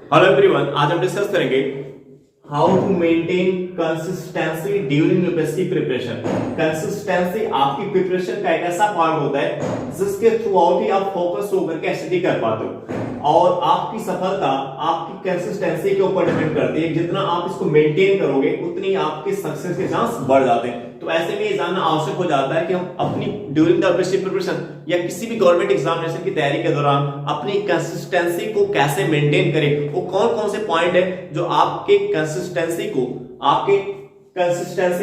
Hello everyone, आज हम discuss करेंगे how to maintain consistency during UPSC preparation. Consistency आपकी प्रिपरेशन का एक ऐसा पार्ट होता है जिसके थ्रू आउट ही आप फोकस होकर के स्टडी कर पाते हो और आपकी सफलता आपकी कंसिस्टेंसी के ऊपर डिपेंड करती है। जितना आप इसको मेंटेन करोगे उतनी आपके सक्सेस के चांस बढ़ जाते हैं। तो ऐसे में ये जानना आवश्यक हो जाता है कि हम अपनी ड्यूरिंग द यूपीएससी प्रिपरेशन या किसी भी गवर्नमेंट एग्जामिनेशन की तैयारी के दौरान अपनी कंसिस्टेंसी को कैसे मेंटेन करें। वो कौन कौन से पॉइंट है जो आपके कंसिस्टेंसी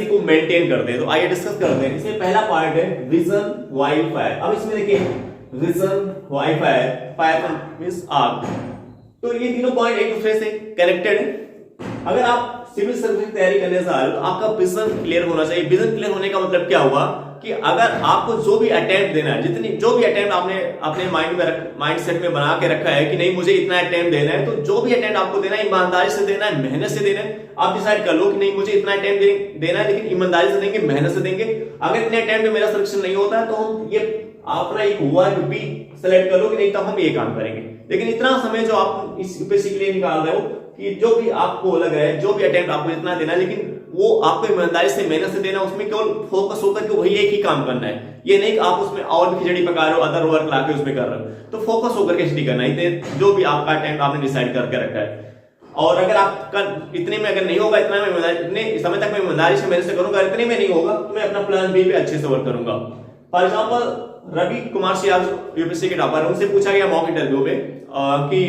को मेंटेन करते हैं। तो आइए डिस्कस करते हैं। इसमें पहला पॉइंट है विजन वाइल्ड फायर। अब इसमें देखिए vision wild fire, fire means आग। तो ये तीनों पॉइंट एक दूसरे से कनेक्टेड है। अगर आप सिविल सर्विस की तैयारी करने जा रहे हो तो आपका विजन क्लियर होना चाहिए। विजन क्लियर होने का मतलब क्या हुआ कि अगर आपको जो भी अटेम्प्ट देना है, जो भी अटेम्प्ट आपने अपने माइंड सेट में बना के रखा है कि नहीं मुझे इतना अटेम्प्ट देना है, तो जो भी अटेम्प्ट आपको देना है ईमानदारी से देना है, मेहनत से देना है। आप डिसाइड कर लो कि नहीं मुझे इतना अटेम्प्ट देना है लेकिन ईमानदारी से देंगे, मेहनत से देंगे। अगर इतने अटेम्प्ट में मेरा सिलेक्शन नहीं होता है तो हम ये अपना एक वर्क भी सेलेक्ट कर लो कि नहीं तब हम ये काम करेंगे। लेकिन इतना समय जो आप इस यूपीएससी के लिए निकाल रहे हो कि जो भी आपको लग रहा है, जो भी अटेम्प्ट आपको इतना देना है, लेकिन वो आपको ईमानदारी से मेहनत से देना, उसमें केवल फोकस होकर के वही एक ही काम करना है। ये नहीं कि आप उसमें और भी खिचड़ी पका रहे हो, अदर वर्क लाके उसमें कर रहे हो। तो फोकस होकर के स्टडी करना है, जो भी आपका अटेम्प्ट आपने डिसाइड करके रखा है। और अगर आपका इतने में अगर नहीं होगा, इतने समय तक मैं ईमानदारी से मेहनत से करूंगा, इतने में नहीं होगा तो मैं अपना प्लान बी पे अच्छे से वर्क करूंगा। For example Ravi Kumar Sial UPSC के टॉपर, उनसे पूछा गया मॉक इंटरव्यू में कि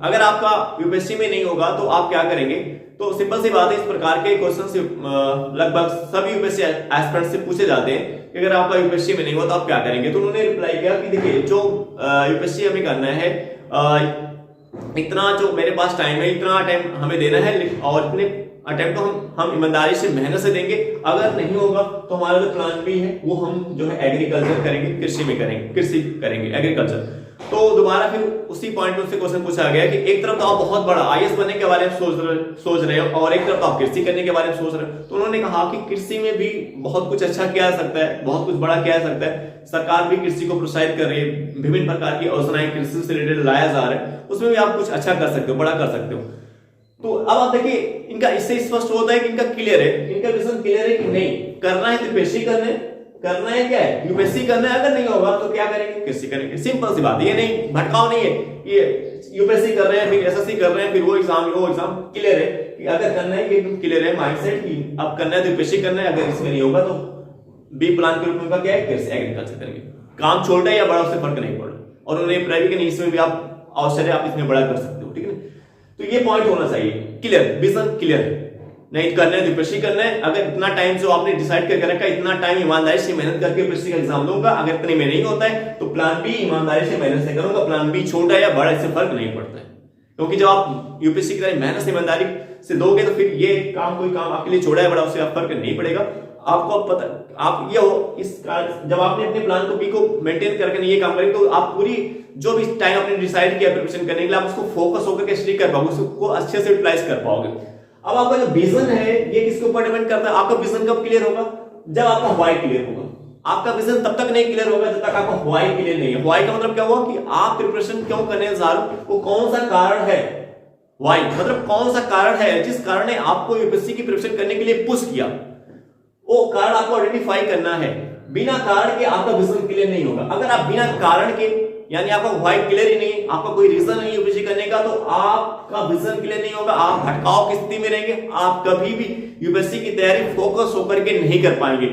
अगर आपका यूपीएससी में नहीं होगा तो आप क्या करेंगे। तो सिंपल सी बात है, इस प्रकार के क्वेश्चन लगभग सभी यूपीएससी एस्पिरेंट से पूछे जाते हैं कि अगर आपका यूपीएससी में नहीं हुआ तो आप क्या करेंगे। तो उन्होंने रिप्लाई किया कि देखिए जो यूपीएससी हमें करना है, इतना जो मेरे पास टाइम है, इतना टाइम हमें देना है और इतने अटेम्प्ट तो हम ईमानदारी से मेहनत से देंगे। अगर नहीं होगा तो हमारा जो प्लान बी है वो हम जो है एग्रीकल्चर करेंगे, कृषि करेंगे एग्रीकल्चर। तो दोबारा फिर उसी पॉइंट में उससे क्वेश्चन पूछा गया कि एक तरफ तो आप बहुत बड़ा आईएएस बनने के बारे में सोच रहे हो और एक तरफ तो आप कृषि करने के बारे में सोच रहे हो। तो उन्होंने कहा कि कृषि में भी बहुत कुछ अच्छा किया जा सकता है, बहुत कुछ बड़ा किया जा सकता है। सरकार भी कृषि को प्रोत्साहित कर रही है, विभिन्न प्रकार की योजनाएं कृषि से रिलेटेड लाया जा रहा है, उसमें भी आप कुछ अच्छा कर सकते हो, बड़ा कर सकते हो। तो अब आप देखिए इनका इससे स्पष्ट होता है कि इनका क्लियर है, इनका विजन क्लियर है कि नहीं करना है तो यूपीएससी करना है, क्या है यूपीएससी करना है। अगर नहीं होगा तो क्या करेंगे, कृषि करेंगे। सिंपल सी बात, ये नहीं भटकाव नहीं है, ये यूपीएससी कर रहे हैं फिर एसएससी कर रहे हैं फिर वो एग्जाम क्लियर है कि अगर करना है, एकदम क्लियर है माइंडसेट कि अब करना है तो यूपीएससी करना है। अगर इसमें नहीं होगा तो बी प्लान के रूप में क्या है, कृषि एग्रीकल्चर करेंगे। काम छोटा है या बड़ा उससे फर्क नहीं पड़ रहा। और उन्होंने प्राइवेट के नहीं, इसमें भी आप अवसर है, आप इसमें बड़ा कर सकते हो, ठीक है। तो ये पॉइंट होना चाहिए क्लियर, विजन क्लियर है। नहीं करना है तो यूपीएससी करना है। अगर इतना टाइम जो आपने डिसाइड करके रखा है, इतना टाइम ईमानदारी से मेहनत करके यूपीएससी का एग्जाम दूंगा, अगर इतने में नहीं होता है तो प्लान बी ईमानदारी से मेहनत से करूंगा। प्लान बी छोटा या बड़ा इससे फर्क नहीं पड़ता है, क्योंकि जब आप यूपीएससी की तरह मेहनत से ईमानदारी से दोगे तो फिर ये काम कोई काम आपके लिए छोटा है बड़ा उससे फर्क नहीं पड़ेगा। आपको पता आप ये हो इस जब आपने अपने प्लान को बी को मेंटेन करके ये काम करेंगे तो आप पूरी जो भी टाइम आपने डिसाइड किया प्रिपरेशन करने के लिए, आप उसको फोकस होकर के स्टडी कर पाओगे, उसको अच्छे से यूटिलाइज कर पाओगे। अब आपका जो विजन है ये किसके ऊपर डिपेंड करता है। आपका विजन कब क्लियर होगा, जब आपका व्हाई क्लियर होगा। आपका विजन तब तक नहीं क्लियर होगा जब तक आपका व्हाई क्लियर नहीं है। व्हाई का मतलब क्या हुआ कि आप प्रिपरेशन क्यों करने जा रहे हो, वो कौन सा कारण है। व्हाई मतलब कौन सा कारण है जिस कारण ने आपको यूपीएससी की प्रिपरेशन करने के लिए पुश किया, वो कारण आपको आइडेंटिफाई करना है। बिना कारण के आपका विजन क्लियर नहीं होगा। अगर आप बिना कारण के यानी आपका व्हाई क्लियर ही नहीं, आपका कोई रीजन नहीं यूपीएससी करने का, तो आपका विजन क्लियर नहीं होगा, आप भटकाव की स्थिति में रहेंगे। आप कभी भी यूपीएससी की तैयारी फोकस होकर के नहीं कर पाएंगे।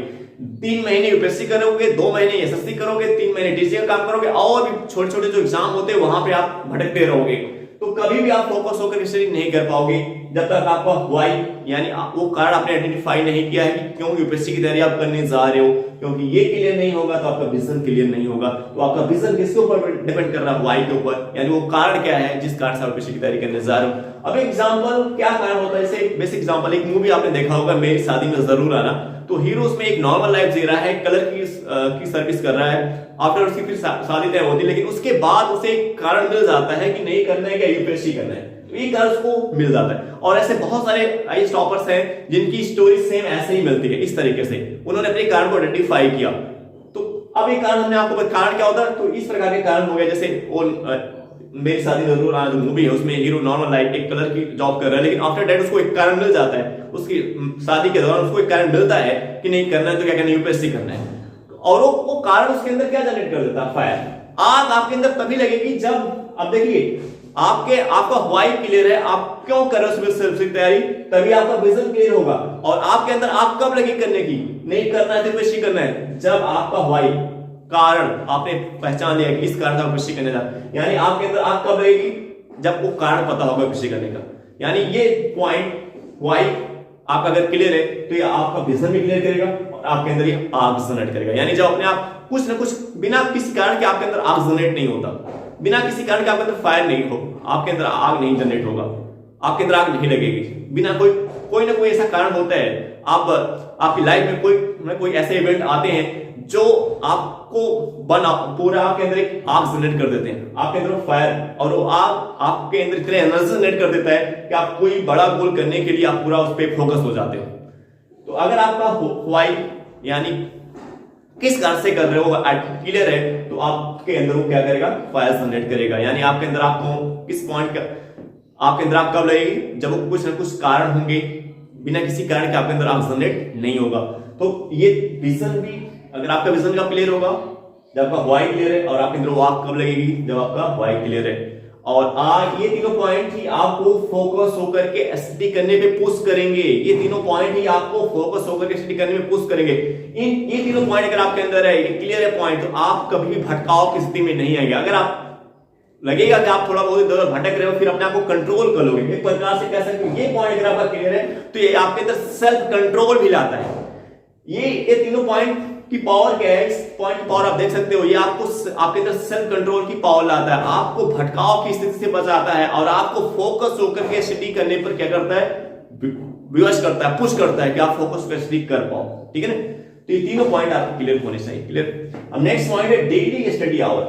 3 महीने यूपीएससी करोगे, 2 महीने एसएससी करोगे, 3 महीने डीसी का काम करोगे और भी छोटे छोटे जो एग्जाम होते हैं वहां पे आप भटकते रहोगे। तो कभी भी आप फोकस होकर स्टडी नहीं कर पाओगे जब तक आपका व्हाई यानी वो कारण आपने आइडेंटिफाई नहीं किया है कि क्यों यूपीएससी की तैयारी आप करने जा रहे हो। क्योंकि ये क्लियर नहीं होगा तो आपका विजन क्लियर नहीं होगा। तो आपका विजन किसके ऊपर डिपेंड कर रहा है, व्हाई के ऊपर, यानी वो कारण क्या है जिस कारण से आप यूपीएससी की तैयारी करने जा रहे हो। अब एग्जांपल क्या कारण होता है, जैसे बेसिक एग्जांपल एक मूवी आपने देखा होगा मेरी शादी में जरूर आना। तो हीरो उसमें एक नॉर्मल लाइफ जी रहा है, कलर की सर्विस कर रहा है। आफ्टर उसकी फिर शादी तय होती है, लेकिन उसके बाद उसे एक कारण मिल जाता है कि नहीं करना है, क्या यूपीएससी करना है। तो ये कारण उसको मिल जाता है। और ऐसे बहुत सारे आईएएस टॉपर्स हैं जिनकी स्टोरी सेम ऐसे ही मिलती है। इस तरीके से उन्होंने अपने कारण को आइडेंटिफाई किया। तो अब एक कारण हमने आपको कारण क्या होता है, तो इस प्रकार के कारण हो गए। जैसे वो मेरी शादी जरूर आज मूवी है, उसमें हीरो नॉर्मल लाइफ एक कलर की जॉब कर रहा है, लेकिन आफ्टर डेट उसको एक कारण मिल जाता है, उसकी शादी के दौरान उसको एक कारण मिलता है कि नहीं करना है तो क्या करना है, यूपीएससी करना है, और वो कारण उसके अंदर क्या जनरेट कर देता है, फायर। आग आपके अंदर तभी लगेगी जब, अब देखिए आपका व्हाई क्लियर है, आप क्यों कर रहे हो सिर्फ तैयारी, तभी आपका विजन क्लियर होगा। और आपके अंदर आग कब लगी करने की, नहीं करना है तो यूपीएससी करना है, जब आपका व्हाई कारण आपने पहचान लिया कि इस कारण से यूपीएससी करने जा, यानी आपके अंदर आग कब लगेगी, जब वो कारण पता होगा यूपीएससी करने का। यानी ये पॉइंट व्हाई आपका अगर क्लियर है तो ये आपका विजन भी क्लियर करेगा और आपके अंदर ये आग जनरेट करेगा। यानी जब अपने आप कुछ ना कुछ बिना किसी कारण के आपके अंदर आग जनरेट नहीं होता, बिना किसी कारण के आपके अंदर फायर नहीं हो, आपके अंदर आग नहीं जनरेट होगा, आपके अंदर आग नहीं लगेगी, बिना कोई ना कोई ऐसा कारण होता है। आपकी लाइफ में कोई ऐसे इवेंट आते हैं जो आपको पूरा आपके अंदर एक आग जनरेट कर देते हैं, आपके अंदर फायर, और वो आग आपके अंदर इतने एनर्जी जनरेट कर देता है कि आप कोई बड़ा गोल करने के लिए आप पूरा उस पर फोकस हो जाते हो। तो अगर आपका व्हाई यानी किस कारण से कर रहे हो क्लियर है, तो आपके अंदर वो क्या करेगा, फायर जनरेट करेगा। यानी आपके अंदर आपको किस पॉइंट का आपके अंदर आग कब लगेगी, जब वो कुछ ना कुछ कारण होंगे, बिना किसी कारण के आपके अंदर आग जनरेट नहीं होगा। तो ये विजन भी, अगर आपका विजन कब क्लियर होगा, जब आपका व्हाई क्लियर है, और आपके अंदर वो आग कब लगेगी, जब आपका व्हाई क्लियर है। और ये तीनों पॉइंट ही आपको फोकस होकर के स्टडी करने पे पुश करेंगे, ये तीनों पॉइंट ही आपको फोकस होकर के स्टडी करने में पुश करेंगे। ये तीनों पॉइंट अगर आपके अंदर है, ये क्लियर है पॉइंट, तो आप कभी भी भटकाव की स्थिति में नहीं आएंगे। अगर आप लगेगा कि आप थोड़ा बहुत इधर भटक रहे हो, फिर अपने आप को कंट्रोल कर लोगे, एक प्रकार से कह सकते हो ये पॉइंट अगर आपका क्लियर है तो ये आपके अंदर सेल्फ कंट्रोल भी लाता है। ये तीनों पॉइंट की पावर क्या है, इस पॉइंट की पावर आप देख सकते हो, ये आपको आपके अंदर सेल्फ कंट्रोल की पावर लाता है, आपको भटकाव की स्थिति से बचाता है, और आपको फोकस होकर के स्टडी करने पर क्या करता है, विवश करता है, पुश करता है कि आप फोकस पर स्टडी कर पाओ। ठीक है ना, तो ये तीनों पॉइंट आपको क्लियर होने चाहिए। क्लियर। अब नेक्स्ट पॉइंट है डेली स्टडी आवर।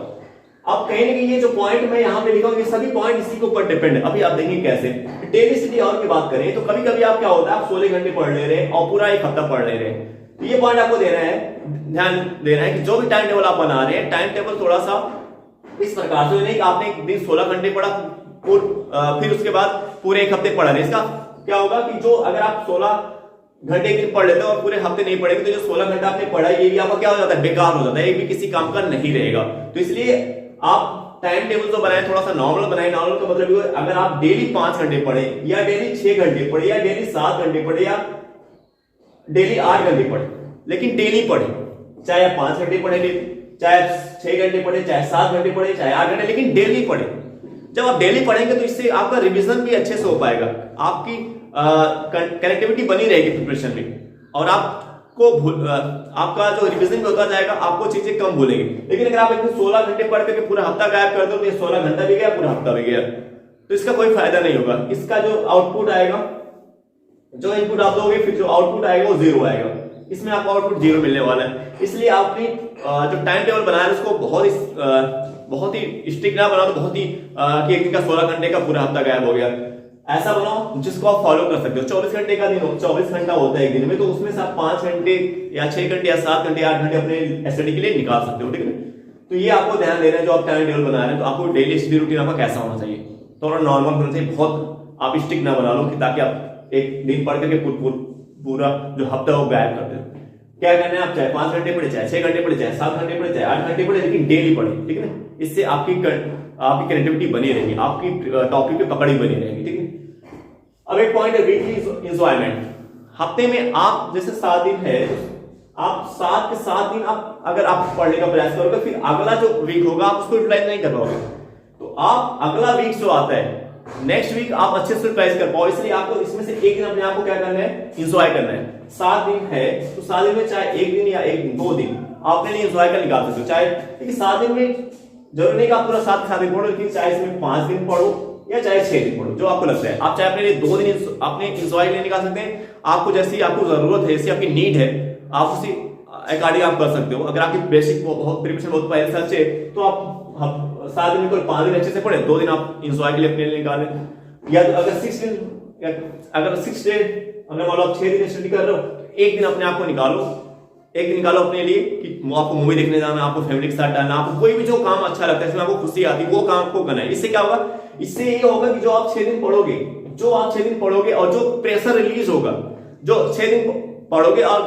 अब कहीं ना कहीं ये जो पॉइंट मैं यहां पे लिखा हूं, ये सभी पॉइंट इसी के ऊपर डिपेंड है। अभी आप देखेंगे कैसे डेली स्टडी आवर की बात करें तो कभी कभी आप क्या होता है, आप 16 घंटे पढ़ ले रहे हैं और पूरा एक हफ्ता पढ़ ले रहे हैं। तो ये पॉइंट आपको देना है, ध्यान देना है कि जो भी टाइम टेबल आप बना रहे हैं, टाइम टेबल थोड़ा सा इस प्रकार से नहीं कि आपने एक दिन 16 घंटे पढ़ा फिर उसके बाद पूरे एक हफ्ते पढ़ा रहे। इसका क्या होगा कि जो अगर आप 16 घंटे दिन पढ़ लेते हो और पूरे हफ्ते नहीं पढ़ेंगे, तो जो 16 घंटा आपने पढ़ा ये भी आपका क्या हो जाता है, बेकार हो जाता है, ये भी किसी काम का नहीं रहेगा। तो इसलिए आप टाइम टेबल तो बनाए, थोड़ा सा नॉर्मल बनाए। नॉर्मल का मतलब अगर आप डेली 5 घंटे पढ़े, या डेली 6 घंटे पढ़े, या डेली 7 घंटे पढ़े, या डेली 8 घंटे पढ़े, लेकिन डेली पढ़े, चाहे आप 5 घंटे पढ़े डेली, चाहे 6 घंटे पढ़े, चाहे 7 घंटे पढ़े, चाहे 8 घंटे, लेकिन डेली पढ़े। जब आप डेली पढ़ेंगे तो इससे आपका रिवीजन भी अच्छे से हो पाएगा, आपकी कनेक्टिविटी बनी रहेगी प्रिपरेशन में, और आपका जो रिवीजन भी होता जाएगा, आपको चीजें कम भूलेंगे। लेकिन अगर आप एक 16 घंटे पढ़ करके पूरा हफ्ता गायब कर दो तो ये 16 घंटा भी गया, पूरा हफ्ता भी गया, तो इसका कोई फायदा नहीं होगा। इसका जो आउटपुट आएगा, जो इनपुट आप दोगे, फिर जो आउटपुट आएगा वो 0 आएगा, इसमें आपको आउटपुट 0 मिलने वाला है। इसलिए आपने जो टाइम टेबल बनाया है उसको बहुत ही स्ट्रिक्ट ना बनाओ, तो बहुत ही कि एक दिन का 16 घंटे का पूरा हफ्ता गायब हो गया, ऐसा बनाओ जिसको आप फॉलो कर सकते हो। 24 घंटे का दिन हो, 24 घंटा होता है एक दिन में, तो उसमें से आप 5 घंटे या 6 घंटे या 7 घंटे 8 घंटे अपने स्टडी के लिए निकाल सकते हो। ठीक है, तो ये आपको ध्यान देना है जो आप टाइम टेबल बना रहे हैं, तो आपको डेली स्टडी रूटीन आपका कैसा होना चाहिए, थोड़ा नॉर्मल होना चाहिए, बहुत आप स्ट्रिक्ट ना बना लो कि ताकि आप एक दिन पढ़ करके पूरा जो हफ्ता हो गायब कर दो। क्या करना है, आप चाहे 5 घंटे पढ़े, चाहे 6 घंटे पढ़े, चाहे 7 घंटे पढ़े, चाहे 8 घंटे पढ़े, लेकिन डेली पढ़े। ठीक है ना, इससे आपकी कनेक्टिविटी बनी रहेगी, आपकी टॉपिक पे पकड़ ही बनी रहेगी। ठीक है, अब एक पॉइंट है वीकली एंजॉयमेंट। हफ्ते में आप जैसे 7 दिन है, आप 7 के 7 दिन आप अगर आप पढ़ने का प्रयास करोगे, फिर अगला जो वीक होगा आप उसको यूटिलाइज नहीं कर पाओगे, तो आप अगला वीक जो आता है नेक्स्ट वीक आप अच्छे से यूटिलाइज कर पाओ। इसलिए आपको इसमें से एक दिन अपने आप को क्या करना है, एंजॉय करना है। 7 दिन है तो 7 दिन में चाहे एक दिन या 2 दिन आप अपने लिए एंजॉय कर निकाल सकते हो। चाहे लेकिन 7 दिन में जरूरी नहीं कि आप पूरा 7 के 7 दिन पढ़ो, लेकिन चाहे इसमें 5 दिन पढ़ो या चाहे 6 दिन पढ़ो, जो आपको लगता है। आप चाहे अपने लिए 2 दिन अपने एंजॉय के लिए निकाल सकते हैं, आपको जैसी आपको जरूरत है, जैसी आपकी नीड है, आप उसी अकॉर्डिंग आप कर सकते हो। अगर आपकी बेसिक बहुत प्रिपरेशन बहुत पहले से अच्छे, तो आप 7 दिन में 5 दिन अच्छे से पढ़े, 2 दिन आप एंजॉय के लिए अपने लिए निकालें। या तो अगर 6 दिन, अगर 6 डे, अगर मान लो आप 6 दिन स्टडी कर रहे हो, एक दिन अपने आप को निकालो एक निकालो अपने लिए कि आपको मूवी देखने जाना, आपको फैमिली के साथ जाना, आपको कोई भी जो काम अच्छा लगता है, इसमें आपको खुशी आती है, वो काम आपको करना है। इससे क्या होगा, इससे ये होगा कि जो आप 6 दिन पढ़ोगे, और जो प्रेशर रिलीज होगा, जो 6 दिन पढ़ोगे और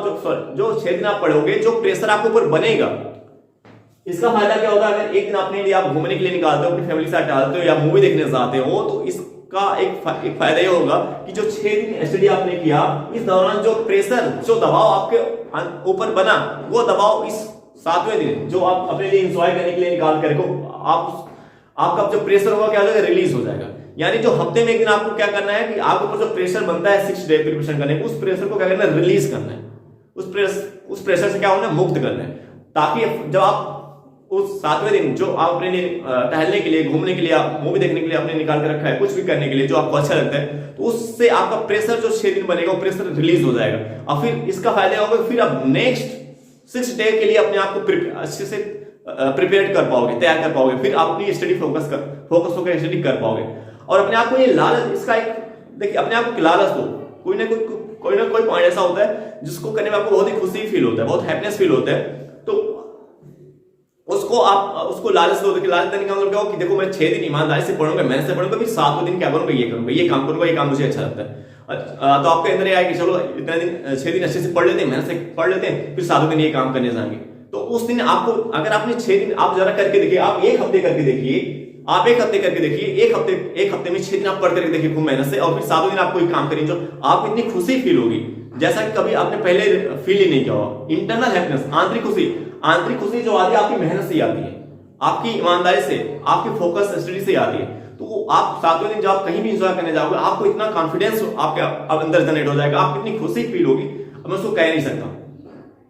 जो 6 दिन आप पढ़ोगे, जो प्रेशर आपके ऊपर बनेगा, इसका फायदा क्या होगा, अगर एक दिन अपने लिए आप घूमने के लिए निकालते हो, अपनी फैमिली के साथ डालते हो या मूवी देखने जाते हो, तो इसका एक फायदा ये होगा कि जो 6 दिन स्टडी आपने किया, इस दौरान जो प्रेशर, जो दबाव आपके ऊपर बना, वो दबाव इस 7वें दिन जो आप अपने लिए एंजॉय करने के लिए निकाल करके आपका जो प्रेशर होगा क्या हो जाएगा, रिलीज हो जाएगा। यानी जो हफ्ते में एक दिन आपको क्या करना है कि आपके ऊपर जो प्रेशर बनता है 6 डे प्रिपरेशन करने, उस प्रेशर को क्या करना है, रिलीज करना है, उस प्रेशर से क्या होना है, मुक्त करना है, ताकि जब आप उस 7वें दिन जो आप अपने लिए टहलने के लिए, घूमने के लिए, आप मूवी देखने के लिए आपने निकाल के रखा है, कुछ भी करने के लिए जो आपको अच्छा लगता है, तो उससे आपका प्रेशर जो 6 दिन बनेगा, वो प्रेशर रिलीज हो जाएगा। और फिर इसका फायदा होगा, फिर आप नेक्स्ट 6 डे के लिए अपने आप को अच्छे से प्रिपेयर कर पाओगे, तैयार कर पाओगे, फिर आप अपनी स्टडी फोकस होकर स्टडी कर पाओगे। और अपने आप को ये लालच, इसका एक देखिए, अपने आप को लालच दो, कोई ना कोई पॉइंट ऐसा होता है जिसको करने में आपको बहुत ही खुशी फील होता है, बहुत हैप्पीनेस फील होता है, तो उसको लालच दो। लालच देने का मतलब क्या हो कि देखो मैं 6 दिन ईमानदारी से पढ़ूंगा, मेहनत से पढ़ूंगा, फिर 7वें दिन क्या करूंगा, ये करूंगा, ये काम करूंगा, ये काम मुझे अच्छा लगता है। तो आपके अंदर ये आए कि चलो इतने दिन 6 दिन अच्छे से पढ़ लेते हैं, मेहनत से पढ़ लेते हैं, फिर 7वें दिन ये काम करने जाएंगे। तो उस दिन आपको, अगर आपने 6 दिन आप जरा करके देखिए, आप एक हफ्ते करके देखिए, एक हफ्ते में 6 दिन आप पढ़ करके देखिए खूब मेहनत से, और फिर 7वें दिन आप कोई काम करेंगे, जो आपको इतनी खुशी फील होगी जैसा कि कभी आपने पहले फील ही नहीं किया होगा। इंटरनल हैप्पीनेस, आंतरिक खुशी जो आती है आपकी मेहनत से आती है, आपकी ईमानदारी से, आपकी फोकस स्टडी से आती है। तो आप 7वें दिन जब आप कहीं भी एंजॉय करने जाओगे, आपको इतना कॉन्फिडेंस आपके अंदर जनरेट हो जाएगा, आपको इतनी खुशी फील होगी, मैं उसको कह नहीं सकता,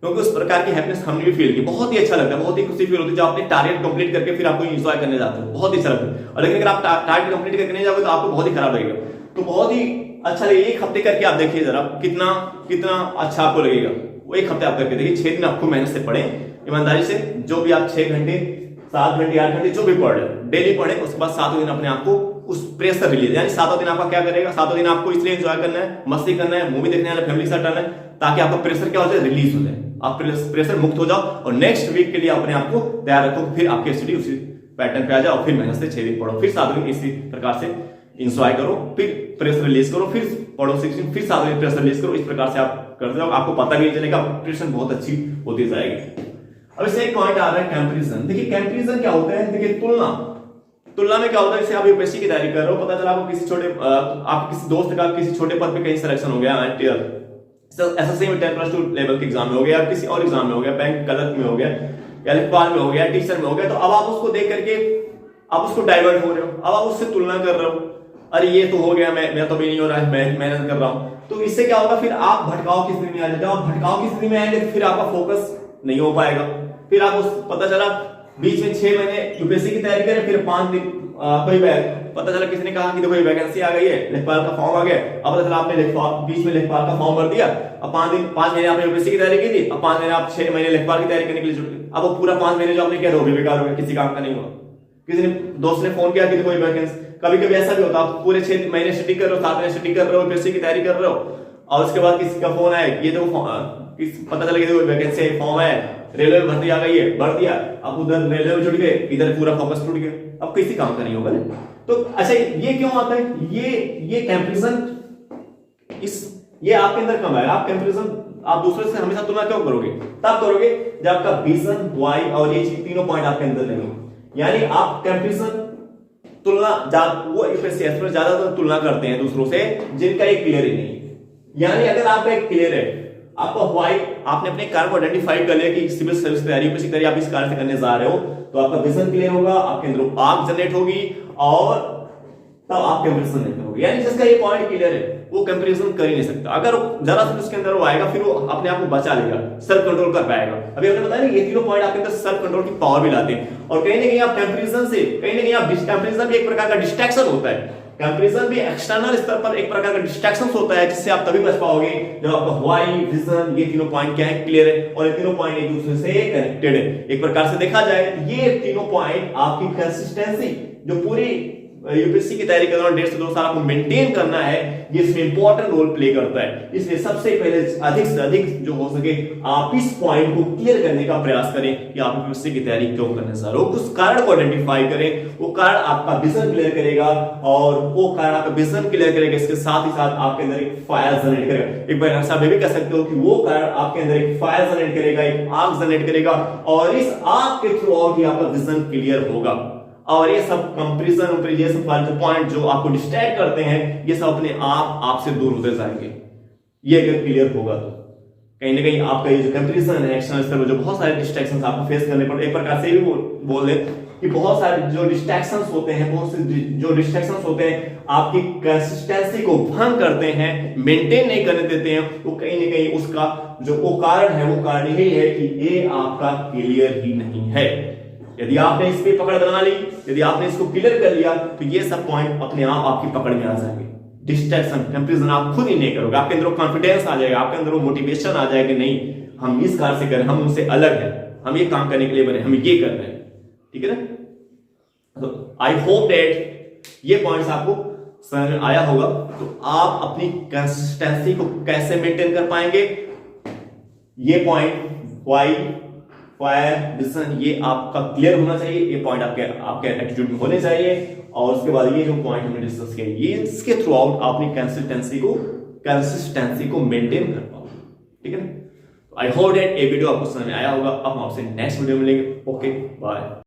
क्योंकि उस प्रकार की हैप्पीनेस हमने भी फील की, बहुत ही अच्छा लगता है, बहुत ही खुशी फील होती है जब आपने टारगेट कंप्लीट करके फिर आपको एंजॉय करने जाते हो, बहुत ही अच्छा लगता है। और लेकिन अगर आप टारगेट कंप्लीट करके नहीं जाओगे तो आपको बहुत ही खराब लगेगा। तो बहुत ही अच्छा लगेगा, एक हफ्ते करके आप देखिए जरा कितना अच्छा आपको लगेगा। वो एक हफ्ते आप करके देखिए, 6 दिन आपको मेहनत से पढ़ें, ईमानदारी से, जो भी आप 6 घंटे, 7 घंटे, 8 घंटे जो भी पढ़ रहे डेली पढ़े, उसके बाद 7वें दिन अपने आप को उस प्रेशर रिलीज, यानी 7वां दिन आपका क्या करेगा, 7वां दिन आपको इसलिए एंजॉय करना है, मस्ती करना है, मूवी देखने वाला, फैमिली के साथ रहना है, ताकि आपका प्रेशर क्या हो जाए, रिलीज हो जाए, आप प्रेशर मुक्त हो जाओ, और नेक्स्ट वीक के लिए अपने आप को तैयार रखो, फिर आपकी स्टडी उसी पैटर्न पे आ जाओ, फिर मेहनत से 6 दिन पढ़ो, फिर 7वें दिन इसी प्रकार से एंजॉय करो, फिर प्रेशर रिलीज करो, फिर पढ़ो 6 दिन, फिर 7वें दिन प्रेशर रिलीज करो। इस प्रकार से आप करते जाओ, आपको पता भी नहीं चलेगा, प्रिपरेशन बहुत अच्छी होती जाएगी। अब इससे एक पॉइंट आ रहा है कंपैरिजन। देखिए कंपैरिजन क्या होता है, देखिए तुलना में क्या होता है, जैसे आप यूपीएससी की तैयारी कर रहे हो, पता चला आपको किसी दोस्त का किसी छोटे पद पे कहीं सिलेक्शन हो गया, एसएससी में 10+2 लेवल के एग्जाम में हो गया, किसी और एग्जाम में हो गया, बैंक क्लर्क में हो गया, या लेखपाल में हो गया, टीचर में हो गया, तो अब आप उसको देख करके आप उसको डाइवर्ट हो रहे हो, अब आप उससे तुलना कर रहे हो, अरे ये तो हो गया, मैं तो भी नहीं हो रहा है, मैं मेहनत कर रहा हूं। तो इससे क्या होगा, फिर आप भटकाव की स्थिति में आ जाते हो, भटकाव की स्थिति में आएंगे तो फिर आपका फोकस नहीं हो पाएगा, फिर आप पता चला बीच में 6 महीने यूपीएससी की तैयारी करें, फिर 5 दिन कोई पता चला किसी ने कहा कि देखो ये वैकेंसी आ गई है, लेखपाल का फॉर्म आ गया, अब पता चला आपने बीच में लेखपाल का फॉर्म भर दिया, अब 5 महीने आपने यूपीएससी की तैयारी की थी, अब 5 महीने आप 6 महीने लेखपाल की तैयारी करने के लिए जुट गए, अब वो पूरा 5 महीने जो आपने किया वो भी बेकार हो गया, किसी काम का नहीं हुआ। किसी ने दोस्त ने फोन किया कि देखो ये वैकेंसी, कभी ऐसा भी होता है, आप पूरे 6 महीने स्टडी कर रहे हो, 7 महीने स्टडी कर रहे हो, यूपीएससी की तैयारी कर रहे हो, और उसके बाद किसी का फोन आया, ये तो पता चला कि देखो वैकेंसी फॉर्म है, रेलवे में भर्ती आ गई है, भर दिया, अब उधर रेलवे में जुड़ गए, इधर पूरा फोकस टूट गया, अब किसी काम का नहीं होगा। तो अच्छा ये क्यों आता है, ये कंपैरिजन ये आपके अंदर कम है। आप कंपैरिजन आप दूसरे से हमेशा तुलना क्यों करोगे, तब करोगे जब आपका विजन, वाई और ये चीज तीनों पॉइंट आपके अंदर नहीं, यानी आप कंपैरिजन तुलना वो यूपीएससी एस्पिरेंट ज्यादातर तुलना करते हैं दूसरों से जिनका एक क्लियर ही नहीं, यानी अगर आपका एक क्लियर है, आपका व्हाई, आपने अपने कार्य को आइडेंटिफाई कर लिया कि सिविल सर्विस तैयारी यूपीएससी तैयारी आप इस कार्य से करने जा रहे हो, तो आपका विजन क्लियर होगा, आपके अंदर आग जनरेट होगी, और तब आप कंपैरिजन नहीं करोगे। यानी जिसका ये पॉइंट क्लियर है वो कंपैरिजन कर ही नहीं सकता, अगर जरा सा उसके अंदर वो आएगा फिर वो अपने आप को बचा लेगा, सेल्फ कंट्रोल कर पाएगा। अभी आपने बताया ना ये तीनों पॉइंट आपके अंदर सेल्फ कंट्रोल की पावर भी लाते हैं, और कहीं ना कहीं आप कंपैरिजन से, कहीं ना कहीं आप कंपैरिजन भी एक प्रकार का डिस्ट्रैक्शन होता है, कंपैरिजन भी एक्सटर्नल स्तर पर एक प्रकार का डिस्ट्रैक्शन होता है, जिससे आप तभी बच पाओगे जब आपका व्हाई, विजन, ये तीनों पॉइंट क्या है, क्लियर है, और ये तीनों पॉइंट एक दूसरे से कनेक्टेड है। एक प्रकार से देखा जाए ये तीनों पॉइंट आपकी कंसिस्टेंसी, जो पूरी यूपीएससी की तैयारी कर रहे हो, 1.5 से 2 साल आपको मेंटेन करना है, ये इसमें इंपॉर्टेंट रोल प्ले करता है। इसलिए सबसे पहले अधिक से अधिक जो हो सके आप इस पॉइंट को क्लियर करने का प्रयास करें कि आप यूपीएससी की तैयारी क्यों करने जा रहे हो। उस कारण को आइडेंटिफाई करें, वो कारण आपका विजन क्लियर करेगा, और वो कारण आपका विजन क्लियर करेगा, इसके साथ ही साथ आपके अंदर एक फायर जनरेट करेगा। एक बार आप ये भी कह सकते हो कि वो कारण आपके अंदर एक फायर जनरेट करेगा, एक आग जनरेट करेगा, और इस आग के थ्रू आउट ही आपका विजन क्लियर होगा। और ये सब कंपैरिजन ये सब पॉइंट जो आपको डिस्ट्रैक्ट करते हैं, ये सब अपने आप आपसे दूर होते जाएंगे। ये अगर क्लियर होगा तो कहीं ना कहीं आपका ये जो कंपैरिजन है एक्सटर्नल स्तर पर, जो बहुत सारे डिस्ट्रैक्शंस आपको फेस करने पड़ते, एक प्रकार से भी बोल दे कि बहुत सारे जो डिस्ट्रैक्शंस होते हैं, बहुत से जो डिस्ट्रैक्शंस होते हैं आपकी कंसिस्टेंसी को भंग करते हैं, मेंटेन नहीं करने देते हैं, वो कहीं ना कहीं उसका जो वो कारण है, वो कारण यही है कि ये आपका क्लियर ही नहीं है। यदि आपने इस पे पकड़ बना ली, यदि आपने इसको क्लियर कर लिया, तो ये सब पॉइंट अपने आप आपकी पकड़ में आ जाएंगे। डिस्ट्रैक्शन कंपैरिजन आप खुद ही नहीं करोगे, आपके अंदर कॉन्फिडेंस आ जाएगा, आपके अंदर वो मोटिवेशन आ जाएगा, नहीं हम इस कार्य से करें, हम उनसे अलग हैं, हम ये काम करने के लिए बने, हम ये कर रहे हैं। ठीक है ना। तो आई होप दैट ये पॉइंट्स आपको समझ में आया होगा। तो आप अपनी कंसिस्टेंसी को कैसे मेंटेन कर पाएंगे, ये पॉइंट वाई फायर विजन ये आपका क्लियर होना चाहिए, ये पॉइंट आपके एटीट्यूड में होने चाहिए। और उसके बाद ये जो पॉइंट हमने डिस्कस किया, ये इसके थ्रू आउट अपनी कंसिस्टेंसी को मेंटेन कर पाओ। ठीक है ना। आई होप दैट ये वीडियो आपको समझ में आया होगा। अब हम आपसे नेक्स्ट वीडियो मिलेंगे। Okay bye.